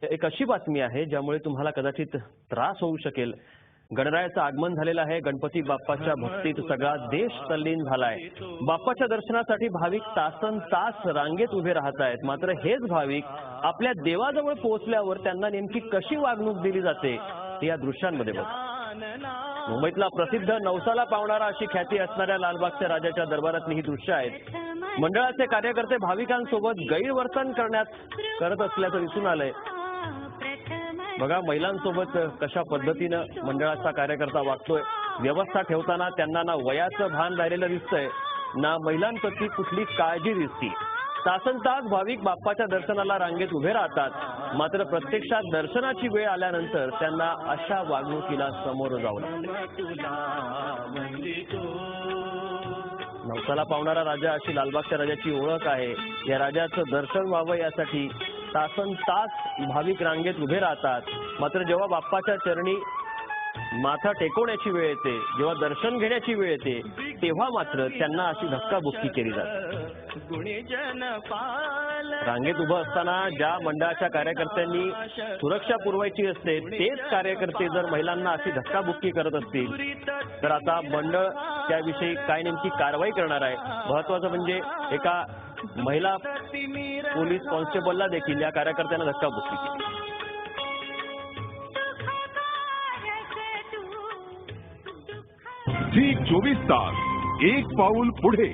एक अशी बातमी आहे ज्यामुळे तुम्हाला कदाचित त्रास होऊ शकेल। गणरायाचं आगमन झालेलं आहे। गणपती बाप्पाच्या भक्तीत सगळा देश तल्लीन झालाय। बाप्पाच्या दर्शनासाठी भाविक तासन तास रांगेत उभे राहत आहेत। मात्र हेच भाविक आपल्या देवाजवळ पोहोचल्यावर त्यांना नेमकी कशी वागणूक दिली जाते ते या दृश्यांमध्ये बघा। मुंबईतला प्रसिद्ध नवसाला पावणारा अशी ख्याती असणाऱ्या लालबागच्या राजाच्या दरबारातली ही दृश्य आहेत। मंडळाचे कार्यकर्ते भाविकांसोबत गैरवर्तन करत असल्याचं दिसून आलंय। बघा महिलांसोबत कशा पद्धतीनं मंडळाचा कार्यकर्ता वागतोय। व्यवस्था ठेवताना त्यांना ना वयाचं भान राहिलेलं दिसतंय ना महिलांप्रती कुठली काळजी दिसती। तासनतास भाविक बाप्पाच्या दर्शनाला रांगेत उभे राहतात। मात्र प्रत्यक्षात दर्शनाची वेळ आल्यानंतर त्यांना अशा वागणुकीला सामोरं जावं लागतं। नवसाला पावणारा राजा अशी लालबागच्या राजाची ओळख आहे। या राजाचं दर्शन व्हावं यासाठी तासनतास भाविक रांगेत उभे राहतात। मात्र जेव्हा बाप्पाच्या चरणी माथा टेकवण्याची वेळ येते, जेव्हा दर्शन घेण्याची वेळ येते, तेव्हा मात्र त्यांना अशी धक्काबुक्की केली जाते। रांगेत उभं असताना ज्या मंडळाच्या कार्यकर्त्यांनी सुरक्षा पुरवायची असते तेच कार्यकर्ते जर महिलांना अशी धक्काबुक्की करत असतील तर आता मंडळ त्याविषयी काय नेमकी कारवाई करणार आहे। महत्त्वाचं म्हणजे एका महिला पोलीस कॉन्स्टेबलला देखील या कार्यकर्त्यांना धक्काबुक्की केली। झी 24 तास एक पाऊल पुढे।